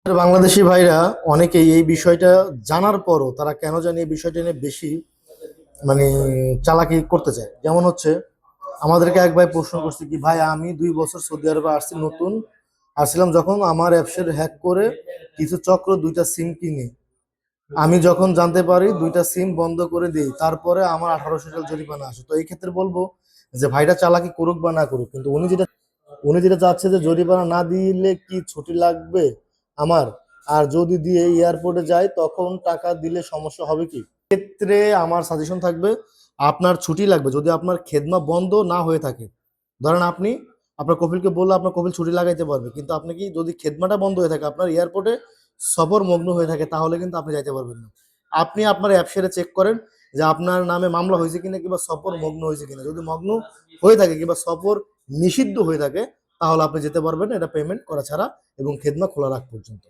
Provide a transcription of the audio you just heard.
বাংলাদেশি ভাইরা অনেকেই এই বিষয়টা জানার পরও তারা কেন জানি এই বিষয়টা নিয়ে বেশি মানে চালাকি করতে চায়। যেমন হচ্ছে, আমাদেরকে এক ভাই প্রশ্ন করছে কি, ভাই আমি 2 বছর সৌদি আরবে আসছি, নতুন আসছিলাম, যখন আমার অ্যাপসের হ্যাক করে কিছু চক্র 2টা সিম কিনে আমি যখন জানতে পারি 2টা সিম বন্ধ করে দিই, তারপরে আমার 1800 টাকা জরিমানা আসে। তো এই ক্ষেত্রে বলবো যে ভাইটা চালাকি করুক বা না করুক, কিন্তু উনি যেটা চাচ্ছে যে জরিমানা না দিলে কি ছুটি লাগবে আমার, আর যদি দিয়ে এয়ারপোর্টে যায় তখন টাকা দিলে সমস্যা হবে কি? ক্ষেত্রে আমার সাজেশন থাকবে, আপনার ছুটি লাগবে যদি আপনার খেদমা বন্ধ না হয়ে থাকে। ধরেন আপনি আপনার কফিলকে বললে আপনার কফিল ছুটি লাগাইতে পারবে, কিন্তু আপনি কি যদি খেদমাটা বন্ধ হয়ে থাকে, আপনার এয়ারপোর্টে সফর মগ্ন হয়ে থাকে, তাহলে কিন্তু আপনি যাইতে পারবেন না। আপনি আপনার অ্যাপ সেরে চেক করেন যে আপনার নামে মামলা হয়েছে কিনা, কিংবা সফর মগ্ন হয়েছে কিনা। যদি মগ্ন হয়ে থাকে কিংবা সফর নিষিদ্ধ হয়ে থাকে, তাহলে আপনি যেতে পারবেন এটা পেমেন্ট করা ছাড়া এবং খেদমা খোলা রাখ পর্যন্ত।